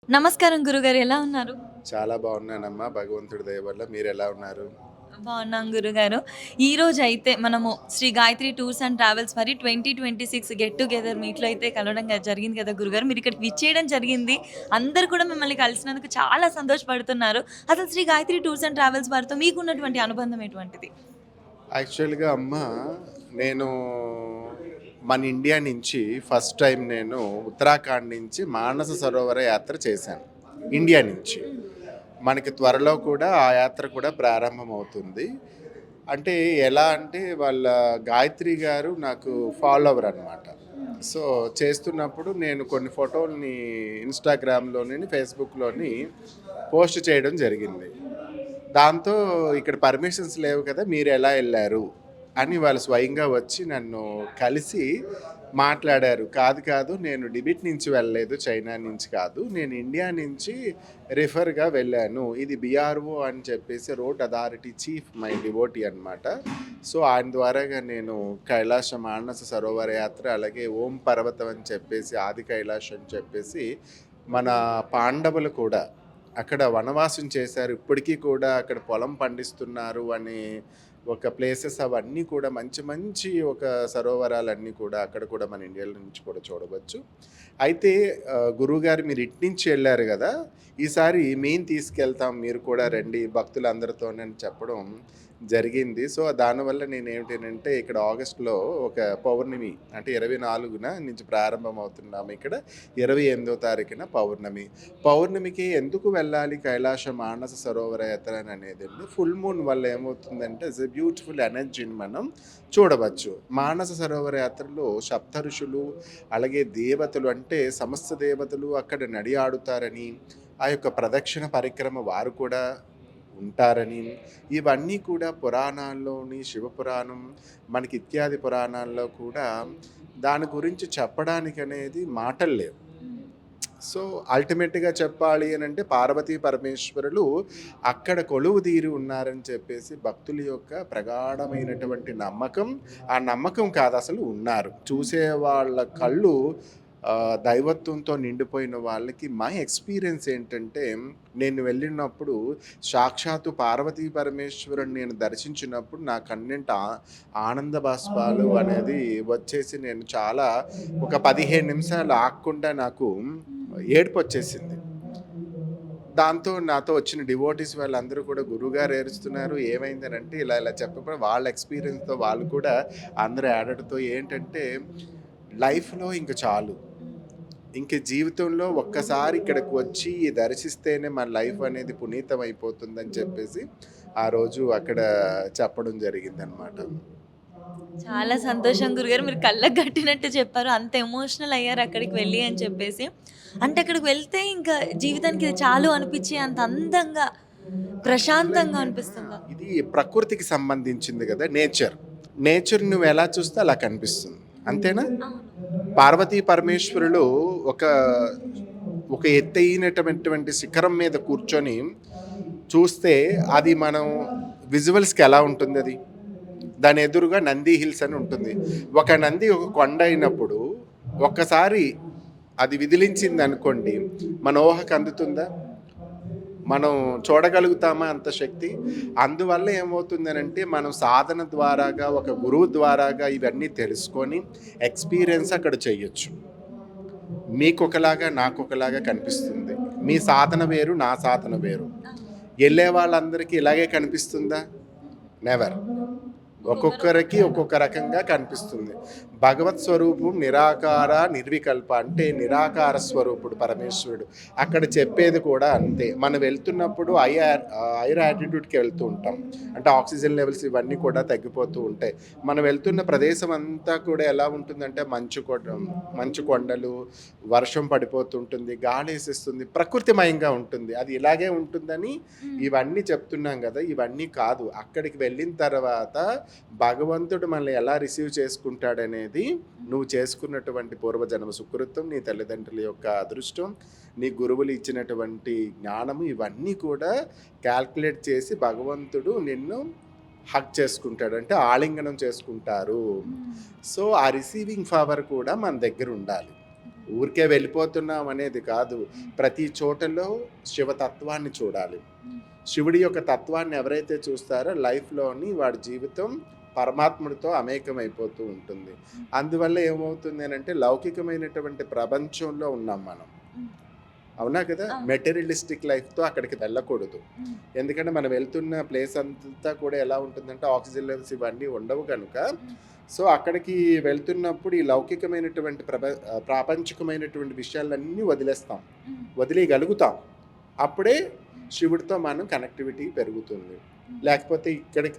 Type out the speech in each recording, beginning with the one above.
నమస్కారం గురుగారు. ఎలా ఉన్నారు? చాలా బాగున్నానమ్మా. భగవంతుడి దయ వల్ల. మీరెలా ఉన్నారు? బాగున్నాం గురుగారు. ఈరోజైతే మనము Shri Gayatri tours and travels వారి 2026 గెట్ టుగెదర్ మీట్‌లో అయితే కలవడం జరిగింది కదా గురుగారు. మీరిక్కడికి విచ్చేయడం జరిగింది. అందరూ కూడా మిమ్మల్ని కలిసినందుకు చాలా సంతోషపడుతున్నారు. అసలు Shri Gayatri tours and travels వారితో మీకున్నటువంటి అనుబంధం ఎటువంటిది? యాక్చువల్‌గా అమ్మా, నేను మన ఇండియా నుంచి ఫస్ట్ టైం నేను ఉత్తరాఖండ్ నుంచి మానస సరోవర యాత్ర చేశాను. ఇండియా నుంచి. మనకి త్వరలో కూడా ఆ యాత్ర కూడా ప్రారంభమవుతుంది. అంటే ఎలా అంటే వాళ్ళ గాయత్రి గారు నాకు ఫాలోవర్ అనమాట. సో, చేస్తున్నప్పుడు నేను కొన్ని ఫోటోల్ని ఇన్‌స్టాగ్రామ్‌లోని, ఫేస్‌బుక్‌లోని పోస్ట్ చేయడం జరిగింది. దాంతో ఇక్కడ పర్మిషన్స్ లేవు కదా, మీరెలా ఎళ్లారు అని వాళ్ళు స్వయంగా వచ్చి నన్ను కలిసి మాట్లాడారు. కాదు, కాదు, నేను టిబెట్ నుంచి వెళ్ళలేదు, చైనా నుంచి కాదు. నేను ఇండియా నుంచి రిఫర్‌గా వెళ్ళాను. ఇది బీఆర్ఓ అని చెప్పేసి road authority chief my devotee అనమాట. సో, ఆయన ద్వారాగా నేను కైలాస మానస సరోవర యాత్ర, అలాగే ఓం పర్వతం అని చెప్పేసి, ఆది కైలాష్ అని చెప్పేసి మన పాండవులు కూడా అక్కడ వనవాసం చేశారు. ఇప్పటికీ కూడా అక్కడ పొలం పండిస్తున్నారు అనే ఒక ప్లేసెస్ అవన్నీ కూడా మంచి మంచి ఒక సరోవరాలన్నీ కూడా అక్కడ కూడా మన ఇండియాలో నుంచి కూడా చూడవచ్చు. అయితే గురువుగారు మీరు ఇటు నుంచి వెళ్ళారు కదా, ఈసారి మేము తీసుకెళ్తాం, మీరు కూడా రండి భక్తులందరితోనని చెప్పడం జరిగింది. సో, దానివల్ల నేనేమిటంటే ఇక్కడ ఆగస్టులో ఒక పౌర్ణమి అంటే 24న నుంచి ప్రారంభమవుతున్నాము. ఇక్కడ 28వ తారీఖున పౌర్ణమి. పౌర్ణమికి ఎందుకు వెళ్ళాలి కైలాస మానస సరోవర యాత్ర అనేదండి, ఫుల్ మూన్ వల్ల ఏమవుతుందంటే ఇట్స్ ఎ బ్యూటిఫుల్ ఎనర్జీని మనం చూడవచ్చు. మానస సరోవర యాత్రలో సప్త ఋషులు, అలాగే దేవతలు అంటే సమస్త దేవతలు అక్కడ నడియాడుతారని, ఆ యొక్క ప్రదక్షిణ పరిక్రమ వారు కూడా ఉంటారని, ఇవన్నీ కూడా పురాణాల్లోని, శివపురాణం మనకి ఇత్యాది పురాణాల్లో కూడా దాని గురించి చెప్పడానికి అనేది మాటలు లేవు. సో, అల్టిమేట్‌గా చెప్పాలి అనంటే పార్వతీ పరమేశ్వరులు అక్కడ కొలువు తీరి ఉన్నారని చెప్పేసి భక్తుల యొక్క ప్రగాఢమైనటువంటి నమ్మకం. ఆ నమ్మకం కాదు, అసలు ఉన్నారు. చూసే వాళ్ళ కళ్ళు దైవత్వంతో నిండిపోయిన వాళ్ళకి మై ఎక్స్‌పీరియన్స్ ఏంటంటే, నేను వెళ్ళినప్పుడు సాక్షాత్తు పార్వతీ పరమేశ్వరుడిని నేను దర్శించినప్పుడు నా కన్నింట ఆనంద బాష్పాలు అనేది వచ్చేసి నేను చాలా ఒక 15 నిమిషాలు ఆగకుండా నాకు ఏడుపొచ్చేసింది. దాంతో నాతో వచ్చిన డివోటీస్ వాళ్ళందరూ కూడా గురువుగారు ఏడుస్తున్నారు, ఏమైందనంటే ఇలా ఇలా చెప్పడం వాళ్ళ ఎక్స్‌పీరియన్స్‌తో వాళ్ళు కూడా అందరూ ఏడటంతో ఏంటంటే, లైఫ్‌లో ఇంక చాలు. ఇంక జీవితంలో ఒక్కసారి ఇక్కడికి వచ్చి దర్శిస్తేనే మన లైఫ్ అనేది పునీతం అయిపోతుందని చెప్పేసి ఆ రోజు అక్కడ చెప్పడం జరిగిందనమాట. చాలా సంతోషం గురుగారు. మీరు కళ్ళకి కట్టినట్టు చెప్పారు. అంత ఎమోషనల్ అయ్యారు అక్కడికి వెళ్ళి అని చెప్పేసి. అంటే అక్కడికి వెళ్తే ఇంకా జీవితానికి ఇది చాలు అనిపించే అంత అందంగా, ప్రశాంతంగా అనిపిస్తుందా? ఇది ప్రకృతికి సంబంధించింది కదా, నేచర్. నేచర్ నువ్వు ఎలా చూస్తే అలా కనిపిస్తుంది. అంతేనా? అవును. పార్వతీ పరమేశ్వరులు ఒక ఒక ఎత్తైనటువంటి శిఖరం మీద కూర్చొని చూస్తే అది మనం విజువల్స్‌కి ఎలా ఉంటుందది? దాని ఎదురుగా నంది హిల్స్ అని ఉంటుంది. ఒక నంది ఒక కొండ అయినప్పుడు ఒక్కసారి అది విదిలించిందనుకోండి, మన ఊహకు అందుతుందా? మనం చూడగలుగుతామా అంత శక్తి? అందువల్ల ఏమవుతుందనంటే, మనం సాధన ద్వారాగా, ఒక గురువు ద్వారాగా ఇవన్నీ తెలుసుకొని ఎక్స్‌పీరియన్స్ అక్కడ చెయ్యొచ్చు. మీకొకలాగా, నాకొకలాగా కనిపిస్తుంది. మీ సాధన వేరు, నా సాధన వేరు. ఎళ్ళే వాళ్ళందరికీ ఇలాగే కనిపిస్తుందా? నెవర్. ఒక్కొక్కరికి ఒక్కొక్క రకంగా కనిపిస్తుంది. భగవత్ స్వరూపం నిరాకార, నిర్వికల్ప అంటే నిరాకార స్వరూపుడు పరమేశ్వరుడు. అక్కడ చెప్పేది కూడా అంతే. మనం వెళ్తున్నప్పుడు హైయర్ యాటిట్యూడ్‌కి వెళ్తూ ఉంటాం. అంటే ఆక్సిజన్ లెవెల్స్ ఇవన్నీ కూడా తగ్గిపోతూ ఉంటాయి. మనం వెళ్తున్న ప్రదేశం అంతా కూడా ఎలా ఉంటుందంటే మంచు కొండలు, వర్షం పడిపోతుంటుంది, గాలేసేస్తుంది, ప్రకృతిమయంగా ఉంటుంది. అది ఇలాగే ఉంటుందని హ్మ్. ఇవన్నీ చెప్తున్నాం గదా! ఇవన్నీ కాదు. అక్కడికి వెళ్ళిన తర్వాత భగవంతుడు మనల్ని ఎలా రిసీవ్ చేసుకుంటాడనేది నువ్వు చేసుకున్నటువంటి పూర్వజన్మ సుకృతం, నీ తల్లిదండ్రుల యొక్క అదృష్టం, నీ గురువులు ఇచ్చినటువంటి జ్ఞానము, ఇవన్నీ కూడా క్యాల్కులేట్ చేసి భగవంతుడు నిన్ను హగ్ చేసుకుంటాడు. అంటే ఆలింగనం చేసుకుంటారు. హ్మ్. సో, ఆ రిసీవింగ్ పవర్ కూడా మన దగ్గర ఉండాలి. ఊరికే వెళ్ళిపోతున్నాం అనేది కాదు. ప్రతి చోటలో శివతత్వాన్ని చూడాలి. శివుడి యొక్క తత్వాన్ని ఎవరైతే చూస్తారో లైఫ్‌లోని వాడి జీవితం పరమాత్ముడితో అమేకమైపోతూ ఉంటుంది. అందువల్ల ఏమవుతుంది అనంటే లౌకికమైనటువంటి ప్రపంచంలో ఉన్నాం మనం. అవునా కదా! మెటీరియలిస్టిక్ లైఫ్‌తో అక్కడికి వెళ్ళకూడదు. ఎందుకంటే మనం వెళ్తున్న ప్లేస్ అంతా కూడా ఎలా ఉంటుందంటే ఆక్సిజన్ లెవెల్స్ ఇవన్నీ ఉండవు కనుక సో అక్కడికి వెళ్తున్నప్పుడు ఈ లౌకికమైనటువంటి ప్రాపంచికమైనటువంటి విషయాలన్నీ వదిలేస్తాం. వదిలేయగలుగుతాం. అప్పుడే శివుడితో మనం కనెక్టివిటీ పెరుగుతుంది. లేకపోతే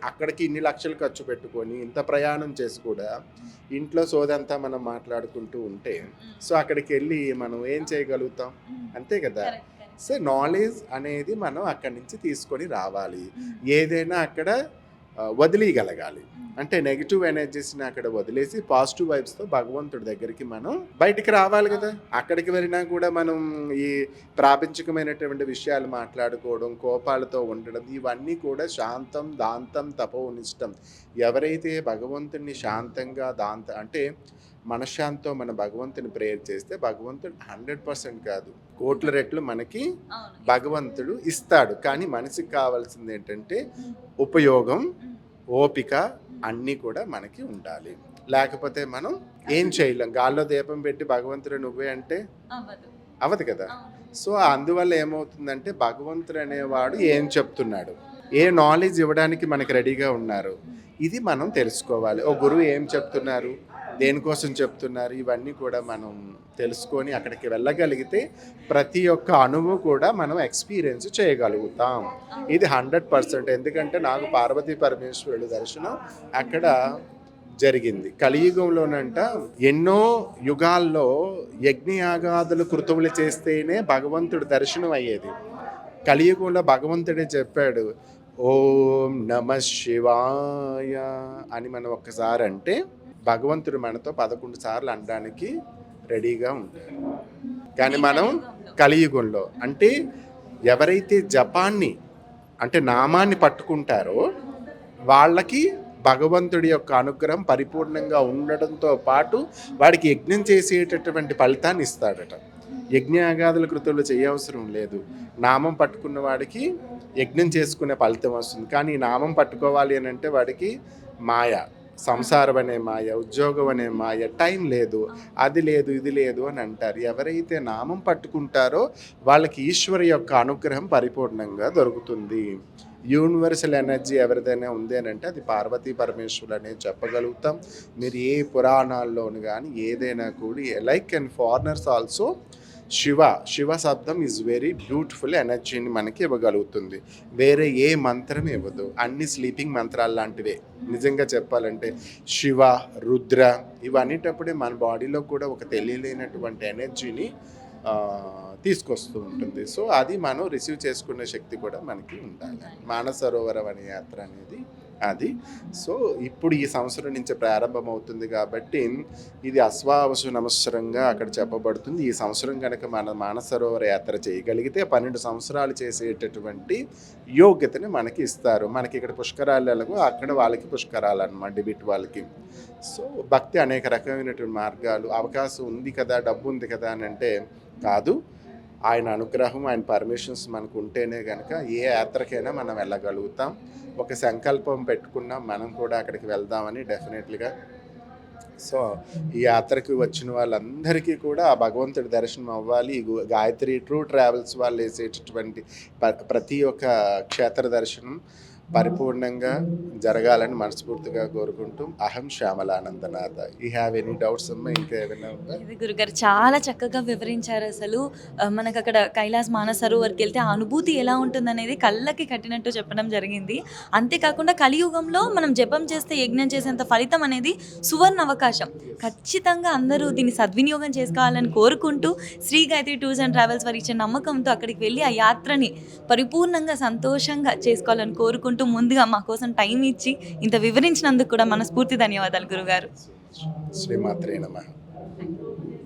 అక్కడికి ఇన్ని లక్షలు ఖర్చు పెట్టుకొని ఇంత ప్రయాణం చేసి కూడా ఇంట్లో సోదంతా మనం మాట్లాడుకుంటూ ఉంటే సో అక్కడికి వెళ్ళి మనం ఏం చేయగలుగుతాం? అంతే కదా! సో నాలెడ్జ్ అనేది మనం అక్కడి నుంచి తీసుకొని రావాలి. ఏదైనా అక్కడ వదిలేయగలగాలి. అంటే నెగిటివ్ ఎనర్జీస్ని అక్కడ వదిలేసి పాజిటివ్ వైబ్స్తో భగవంతుడి దగ్గరికి మనం బయటికి రావాలి కదా! అక్కడికి వెళ్ళినా కూడా మనం ఈ ప్రాపంచికమైనటువంటి విషయాలు మాట్లాడుకోవడం, కోపాలతో ఉండడం ఇవన్నీ కూడా శాంతం దాంతం తపోనిష్టం. ఎవరైతే భగవంతుడిని శాంతంగా అంటే మనశ్శాంతితో మన భగవంతుని ప్రేయర్ చేస్తే భగవంతుడు 100% కాదు, కోట్ల రెట్లు మనకి భగవంతుడు ఇస్తాడు. కానీ మనిషికి కావాల్సింది ఏంటంటే ఉపయోగం, ఓపిక అన్నీ కూడా మనకి ఉండాలి. లేకపోతే మనం ఏం చేయలేం. గాల్లో దీపం పెట్టి భగవంతుడు నువ్వే అంటే అవ్వదు కదా! సో అందువల్ల ఏమవుతుందంటే భగవంతుడు అనేవాడు ఏం చెప్తున్నాడు, ఏ నాలెడ్జ్ ఇవ్వడానికి మనకి రెడీగా ఉన్నారు, ఇది మనం తెలుసుకోవాలి. ఓ గురువు ఏం చెప్తున్నారు, దేనికోసం చెప్తున్నారు, ఇవన్నీ కూడా మనం తెలుసుకొని అక్కడికి వెళ్ళగలిగితే ప్రతి ఒక్క అణువు కూడా మనం ఎక్స్పీరియన్స్ చేయగలుగుతాం. ఇది 100%. ఎందుకంటే నాకు పార్వతీ పరమేశ్వరుడు దర్శనం అక్కడ జరిగింది. కలియుగంలోనంట ఎన్నో యుగాల్లో యజ్ఞయాగాదులు కృతములు చేస్తేనే భగవంతుడు దర్శనం అయ్యేది. కలియుగంలో భగవంతుడే చెప్పాడు ఓం నమ శివాయ అని మనం ఒక్కసారి అంటే భగవంతుడు మనతో 11 సార్లు అనడానికి రెడీగా ఉంటాడు. కానీ మనం కలియుగంలో అంటే ఎవరైతే జపాన్ని అంటే నామాన్ని పట్టుకుంటారో వాళ్ళకి భగవంతుడి యొక్క అనుగ్రహం పరిపూర్ణంగా ఉండడంతో పాటు వాడికి యజ్ఞం చేసేటటువంటి ఫలితాన్ని ఇస్తాడట. యజ్ఞయాగాదుల కృతులు చేయవసరం లేదు. నామం పట్టుకున్న వాడికి యజ్ఞం చేసుకునే ఫలితం వస్తుంది. కానీ ఈ నామం పట్టుకోవాలి అని అంటే వాడికి మాయ, సంసారం అనే మాయ, ఉద్యోగం అనే మాయ, టైం లేదు, అది లేదు, ఇది లేదు అని అంటారు. ఎవరైతే నామం పట్టుకుంటారో వాళ్ళకి ఈశ్వరు యొక్క అనుగ్రహం పరిపూర్ణంగా దొరుకుతుంది. యూనివర్సల్ ఎనర్జీ ఎవరిదైనా ఉంది అని అంటే అది పార్వతీ పరమేశ్వరులు అనేది చెప్పగలుగుతాం. మీరు ఏ పురాణాల్లోనూ కానీ ఏదైనా కూడా like and foreigners also Shiva శబ్దం ఈజ్ వెరీ బ్యూటిఫుల్ ఎనర్జీని మనకి ఇవ్వగలుగుతుంది. వేరే ఏ మంత్రం ఇవ్వదు. అన్ని స్లీపింగ్ మంత్రాలు లాంటివే. నిజంగా చెప్పాలంటే శివ, రుద్ర ఇవన్నిటప్పుడే మన బాడీలో కూడా ఒక తెలియలేనటువంటి ఎనర్జీని తీసుకొస్తూ ఉంటుంది. సో అది మనం రిసీవ్ చేసుకునే శక్తి కూడా మనకి ఉండాలి. మానసరోవరం అనే యాత్ర అనేది అది. సో ఇప్పుడు ఈ సంవత్సరం నుంచి ప్రారంభమవుతుంది కాబట్టి ఇది అశ్వావసు నమస్సరంగా అక్కడ చెప్పబడుతుంది. ఈ సంవత్సరం కనుక మన మానసరోవర యాత్ర చేయగలిగితే 12 సంవత్సరాలు చేసేటటువంటి యోగ్యతని మనకి ఇస్తారు. మనకి ఇక్కడ పుష్కరాలు ఎలాగో అక్కడ వాళ్ళకి పుష్కరాలు అన్నమాట, డిబిట్ వాళ్ళకి. సో భక్తి అనేక రకమైనటువంటి మార్గాలు, అవకాశం ఉంది కదా, డబ్బు ఉంది కదా అని అంటే కాదు. ఆయన అనుగ్రహం, ఆయన పర్మిషన్స్ మనకు ఉంటేనే కనుక ఏ యాత్రకైనా మనం వెళ్ళగలుగుతాం. ఒక సంకల్పం పెట్టుకున్నాం మనం కూడా అక్కడికి వెళ్దామని డెఫినెట్లీగా. సో ఈ యాత్రకు వచ్చిన వాళ్ళందరికీ కూడా ఆ భగవంతుడి దర్శనం అవ్వాలి. గాయత్రి టూర్ ట్రావెల్స్ వాళ్ళు వేసేటటువంటి ప్రతి ఒక్క క్షేత్ర దర్శనం పరిపూర్ణంగా జరగాలని మనస్ఫూర్తిగా కోరుకుంటూ అహం శ్యామలానందనాథ. యూ హ్యావ్ ఎనీ డౌట్స్ అమ్మా? ఇంకా ఏమైనా ఉందా? ఇది గురుగారు చాలా చక్కగా వివరించారు. అసలు మనకు అక్కడ కైలాస్ మానసరోవర్కి వెళ్తే ఆ అనుభూతి ఎలా ఉంటుందనేది కళ్ళకి కట్టినట్టు చెప్పడం జరిగింది. అంతేకాకుండా కలియుగంలో మనం జపం చేస్తే యజ్ఞం చేసేంత ఫలితం అనేది సువర్ణ అవకాశం. ఖచ్చితంగా అందరూ దీన్ని సద్వినియోగం చేసుకోవాలని కోరుకుంటూ Shri Gayatri tours and travels వారు ఇచ్చే నమ్మకంతో అక్కడికి వెళ్ళి ఆ యాత్రని పరిపూర్ణంగా సంతోషంగా చేసుకోవాలని కోరుకుంటూ ముందుగా మా కోసం టైం ఇచ్చి ఇంత వివరించినందుకు కూడా మనస్ఫూర్తి ధన్యవాదాలు గురుగారు. శ్రీమాత్రే నమః.